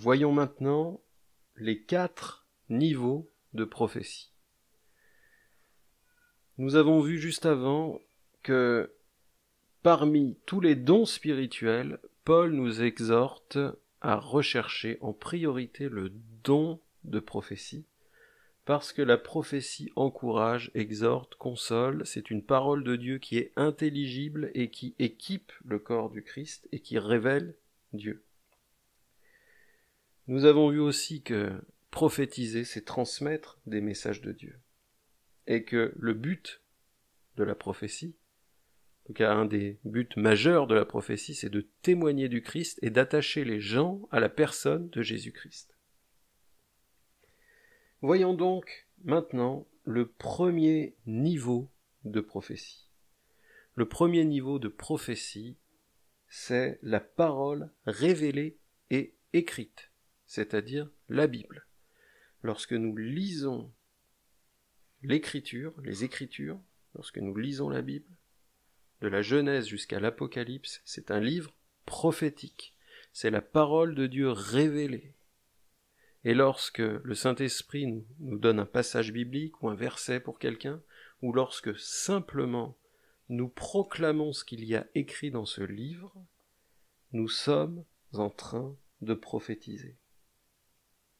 Voyons maintenant les 4 niveaux de prophétie. Nous avons vu juste avant que parmi tous les dons spirituels, Paul nous exhorte à rechercher en priorité le don de prophétie, parce que la prophétie encourage, exhorte, console, c'est une parole de Dieu qui est intelligible et qui équipe le corps du Christ et qui révèle Dieu. Nous avons vu aussi que prophétiser, c'est transmettre des messages de Dieu, et que le but de la prophétie, en tout cas un des buts majeurs de la prophétie, c'est de témoigner du Christ et d'attacher les gens à la personne de Jésus-Christ. Voyons donc maintenant le premier niveau de prophétie. Le premier niveau de prophétie, c'est la parole révélée et écrite, c'est-à-dire la Bible. Lorsque nous lisons l'écriture, les Écritures, lorsque nous lisons la Bible, de la Genèse jusqu'à l'Apocalypse, c'est un livre prophétique. C'est la parole de Dieu révélée. Et lorsque le Saint-Esprit nous donne un passage biblique ou un verset pour quelqu'un, ou lorsque simplement nous proclamons ce qu'il y a écrit dans ce livre, nous sommes en train de prophétiser.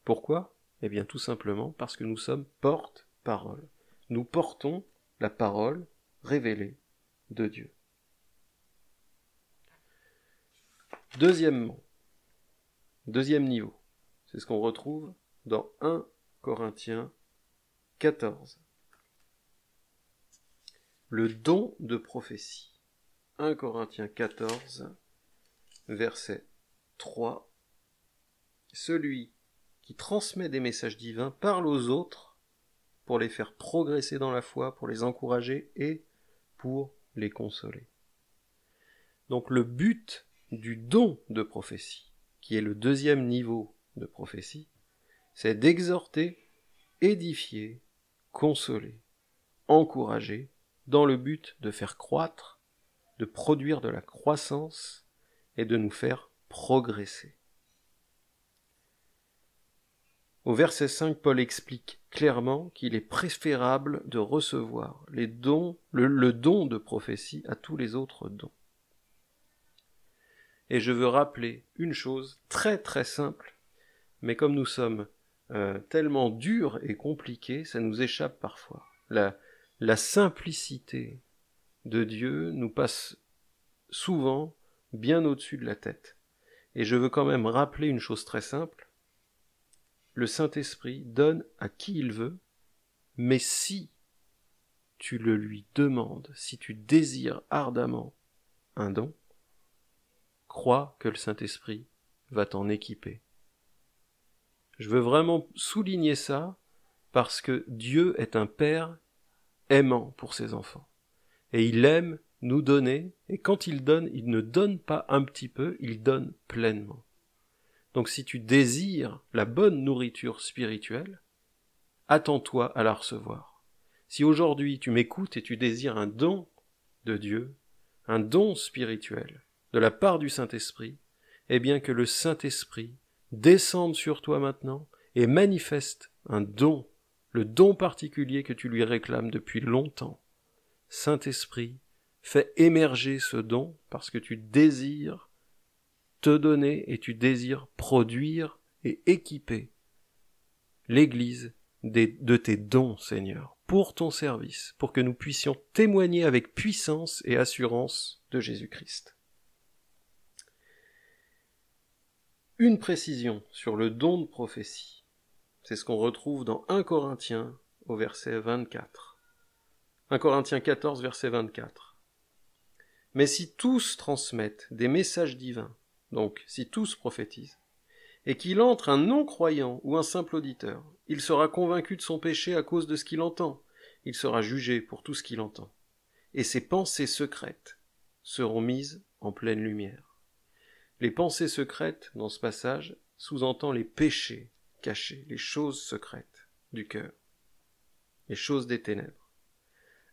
Pourquoi ? Eh bien tout simplement parce que nous sommes porte-parole. Nous portons la parole révélée de Dieu. Deuxièmement, deuxième niveau, c'est ce qu'on retrouve dans 1 Corinthiens 14. Le don de prophétie. 1 Corinthiens 14, verset 3. Celui qui transmet des messages divins parle aux autres pour les faire progresser dans la foi, pour les encourager et pour les consoler. Donc le but du don de prophétie, qui est le deuxième niveau de prophétie, c'est d'exhorter, édifier, consoler, encourager, dans le but de faire croître, de produire de la croissance et de nous faire progresser. Au verset 5, Paul explique clairement qu'il est préférable de recevoir le don de prophétie à tous les autres dons. Et je veux rappeler une chose très très simple, mais comme nous sommes tellement durs et compliqués, ça nous échappe parfois. La simplicité de Dieu nous passe souvent bien au-dessus de la tête. Et je veux quand même rappeler une chose très simple. Le Saint-Esprit donne à qui il veut, mais si tu le lui demandes, si tu désires ardemment un don, crois que le Saint-Esprit va t'en équiper. Je veux vraiment souligner ça parce que Dieu est un Père aimant pour ses enfants. Et il aime nous donner, et quand il donne, il ne donne pas un petit peu, il donne pleinement. Donc si tu désires la bonne nourriture spirituelle, attends-toi à la recevoir. Si aujourd'hui tu m'écoutes et tu désires un don de Dieu, un don spirituel, de la part du Saint-Esprit, eh bien que le Saint-Esprit descende sur toi maintenant et manifeste un don, le don particulier que tu lui réclames depuis longtemps. Saint-Esprit, fais émerger ce don parce que tu désires te donner et tu désires produire et équiper l'Église de tes dons, Seigneur, pour ton service, pour que nous puissions témoigner avec puissance et assurance de Jésus-Christ. Une précision sur le don de prophétie, c'est ce qu'on retrouve dans 1 Corinthiens au verset 24. 1 Corinthiens 14, verset 24. Mais si tous transmettent des messages divins, donc si tous prophétisent, et qu'il entre un non-croyant ou un simple auditeur, il sera convaincu de son péché à cause de ce qu'il entend, il sera jugé pour tout ce qu'il entend, et ses pensées secrètes seront mises en pleine lumière. Les pensées secrètes, dans ce passage, sous-entend les péchés cachés, les choses secrètes du cœur, les choses des ténèbres.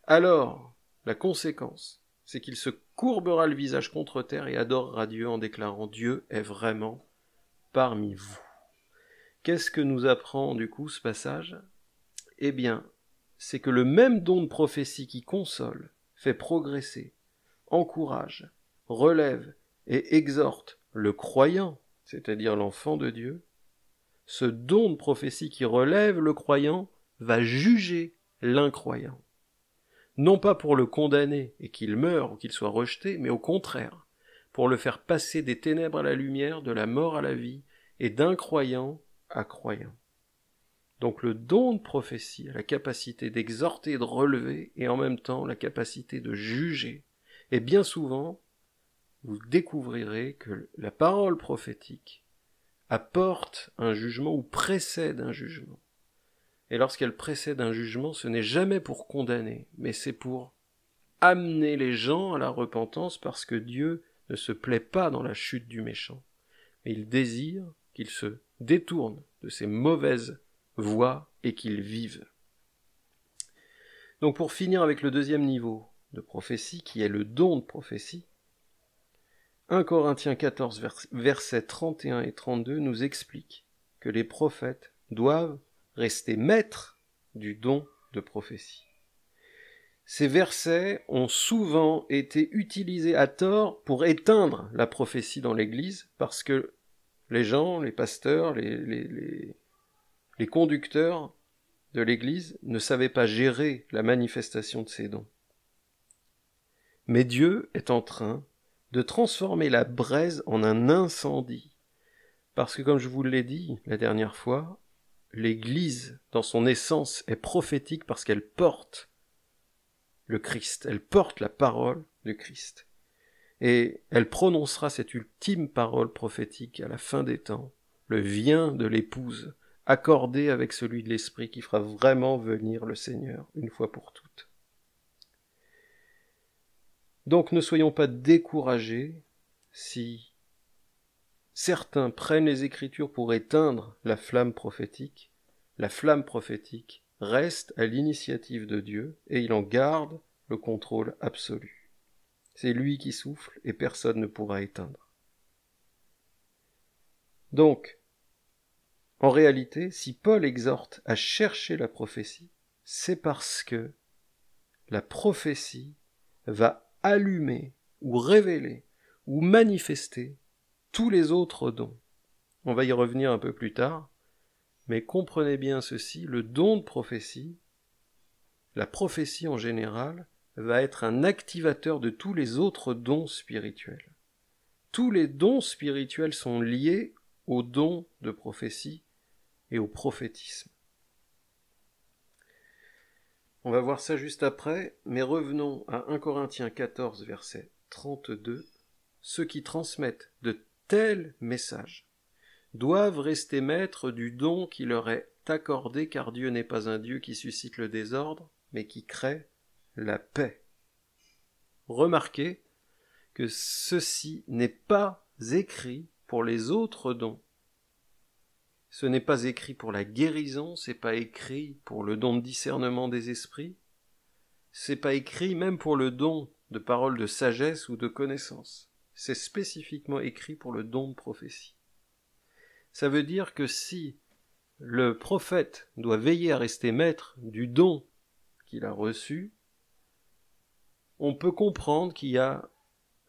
Alors, la conséquence, c'est qu'il se courbera le visage contre terre et adorera Dieu en déclarant « Dieu est vraiment parmi vous ». Qu'est-ce que nous apprend du coup ce passage? Eh bien, c'est que le même don de prophétie qui console, fait progresser, encourage, relève et exhorte le croyant, c'est-à-dire l'enfant de Dieu, ce don de prophétie qui relève le croyant va juger l'incroyant. Non pas pour le condamner et qu'il meure ou qu'il soit rejeté, mais au contraire, pour le faire passer des ténèbres à la lumière, de la mort à la vie, et d'incroyant à croyant. Donc le don de prophétie a la capacité d'exhorter, de relever, et en même temps la capacité de juger. Et bien souvent, vous découvrirez que la parole prophétique apporte un jugement ou précède un jugement. Et lorsqu'elle précède un jugement, ce n'est jamais pour condamner, mais c'est pour amener les gens à la repentance, parce que Dieu ne se plaît pas dans la chute du méchant, mais il désire qu'il se détourne de ses mauvaises voies et qu'il vive. Donc pour finir avec le deuxième niveau de prophétie, qui est le don de prophétie, 1 Corinthiens 14, versets 31 et 32 nous explique que les prophètes doivent rester maîtres du don de prophétie. Ces versets ont souvent été utilisés à tort pour éteindre la prophétie dans l'Église, parce que les gens, les pasteurs, les conducteurs de l'Église ne savaient pas gérer la manifestation de ces dons. Mais Dieu est en train de transformer la braise en un incendie, parce que comme je vous l'ai dit la dernière fois, l'Église, dans son essence, est prophétique parce qu'elle porte le Christ, elle porte la parole du Christ. Et elle prononcera cette ultime parole prophétique à la fin des temps, le viens de l'épouse, accordé avec celui de l'Esprit qui fera vraiment venir le Seigneur une fois pour toutes. Donc ne soyons pas découragés si certains prennent les Écritures pour éteindre la flamme prophétique. La flamme prophétique reste à l'initiative de Dieu et il en garde le contrôle absolu. C'est lui qui souffle et personne ne pourra éteindre. Donc, en réalité, si Paul exhorte à chercher la prophétie, c'est parce que la prophétie va allumer ou révéler ou manifester tous les autres dons. On va y revenir un peu plus tard, mais comprenez bien ceci, le don de prophétie, la prophétie en général, va être un activateur de tous les autres dons spirituels. Tous les dons spirituels sont liés aux dons de prophétie et au prophétisme. On va voir ça juste après, mais revenons à 1 Corinthiens 14, verset 32. Ceux qui transmettent de tels messages doivent rester maîtres du don qui leur est accordé, car Dieu n'est pas un Dieu qui suscite le désordre, mais qui crée la paix. Remarquez que ceci n'est pas écrit pour les autres dons. Ce n'est pas écrit pour la guérison, c'est pas écrit pour le don de discernement des esprits, c'est pas écrit même pour le don de paroles de sagesse ou de connaissance. C'est spécifiquement écrit pour le don de prophétie. Ça veut dire que si le prophète doit veiller à rester maître du don qu'il a reçu, on peut comprendre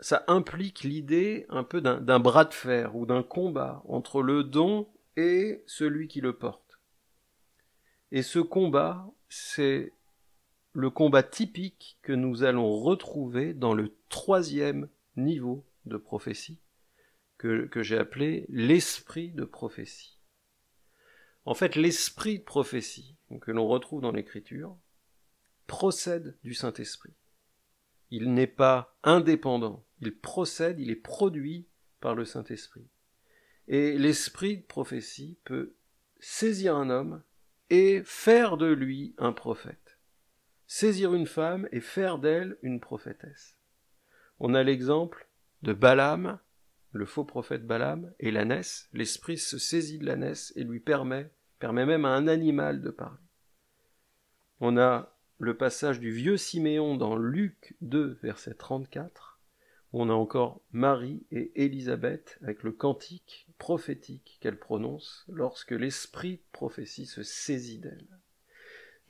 ça implique l'idée un peu d'un bras de fer ou d'un combat entre le don et celui qui le porte. Et ce combat, c'est le combat typique que nous allons retrouver dans le 3e niveau de prophétie, que j'ai appelé l'esprit de prophétie. En fait, l'esprit de prophétie, que l'on retrouve dans l'Écriture, procède du Saint-Esprit. Il n'est pas indépendant, il procède, il est produit par le Saint-Esprit. Et l'esprit de prophétie peut saisir un homme et faire de lui un prophète. Saisir une femme et faire d'elle une prophétesse. On a l'exemple de Balaam, le faux prophète Balaam, et l'ânesse. L'esprit se saisit de l'ânesse et lui permet même à un animal de parler. On a le passage du vieux Siméon dans Luc 2, verset 34, où on a encore Marie et Élisabeth avec le cantique prophétique qu'elle prononce lorsque l'esprit de prophétie se saisit d'elle.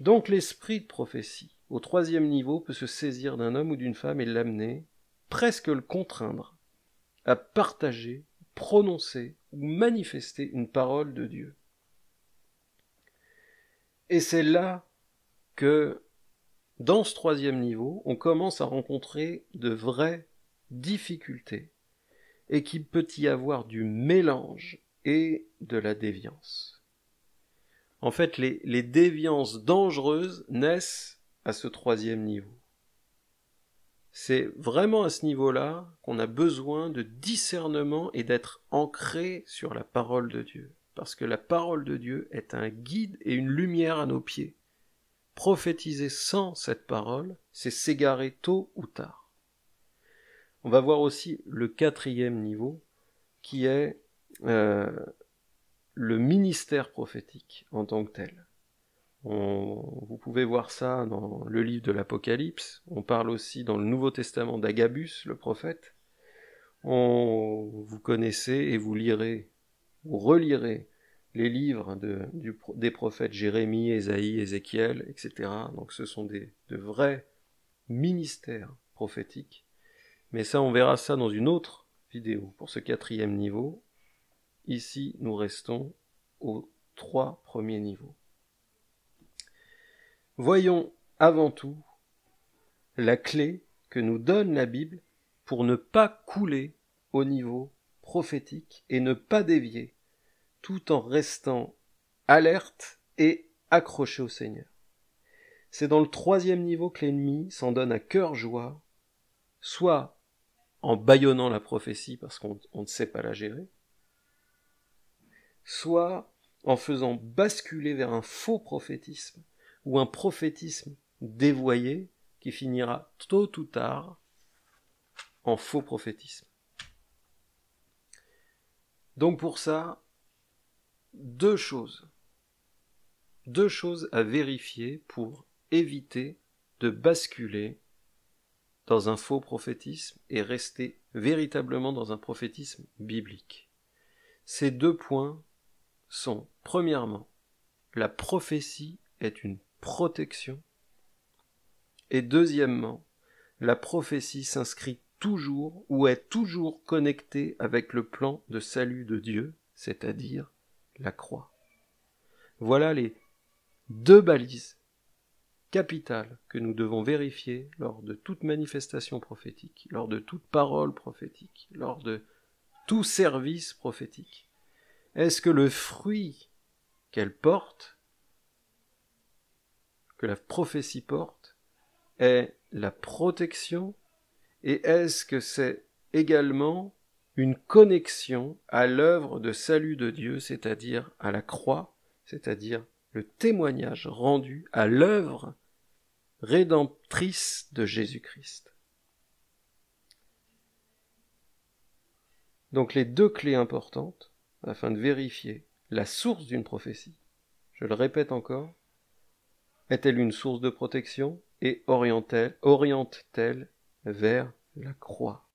Donc l'esprit de prophétie, au 3e niveau, peut se saisir d'un homme ou d'une femme et l'amener, presque le contraindre, à partager, prononcer ou manifester une parole de Dieu. Et c'est là que, dans ce 3e niveau, on commence à rencontrer de vraies difficultés et qu'il peut y avoir du mélange et de la déviance. En fait, les déviances dangereuses naissent à ce 3e niveau. C'est vraiment à ce niveau-là qu'on a besoin de discernement et d'être ancré sur la parole de Dieu. Parce que la parole de Dieu est un guide et une lumière à nos pieds. Prophétiser sans cette parole, c'est s'égarer tôt ou tard. On va voir aussi le 4e niveau, qui est le ministère prophétique en tant que tel. Vous pouvez voir ça dans le livre de l'Apocalypse. On parle aussi dans le Nouveau Testament d'Agabus, le prophète. Vous connaissez et vous lirez, vous relirez les livres des prophètes Jérémie, Ésaïe, Ézéchiel, etc. Donc ce sont de vrais ministères prophétiques. Mais ça, on verra ça dans une autre vidéo pour ce 4e niveau. Ici, nous restons aux 3 premiers niveaux. Voyons avant tout la clé que nous donne la Bible pour ne pas couler au niveau prophétique et ne pas dévier, tout en restant alerte et accroché au Seigneur. C'est dans le 3e niveau que l'ennemi s'en donne à cœur joie, soit en bâillonnant la prophétie parce qu'on ne sait pas la gérer, soit en faisant basculer vers un faux prophétisme ou un prophétisme dévoyé qui finira tôt ou tard en faux prophétisme. Donc pour ça, deux choses à vérifier pour éviter de basculer dans un faux prophétisme et rester véritablement dans un prophétisme biblique. Ces 2 points sont, premièrement, la prophétie est une protection, et deuxièmement, la prophétie s'inscrit toujours ou est toujours connectée avec le plan de salut de Dieu, c'est-à-dire la croix. Voilà les 2 balises capitales que nous devons vérifier lors de toute manifestation prophétique, lors de toute parole prophétique, lors de tout service prophétique. Est-ce que le fruit qu'elle porte, que la prophétie porte, est la protection, et est-ce que c'est également une connexion à l'œuvre de salut de Dieu, c'est-à-dire à la croix, c'est-à-dire le témoignage rendu à l'œuvre rédemptrice de Jésus-Christ. Donc les 2 clés importantes afin de vérifier la source d'une prophétie, je le répète encore, est-elle une source de protection et oriente-t-elle vers la croix?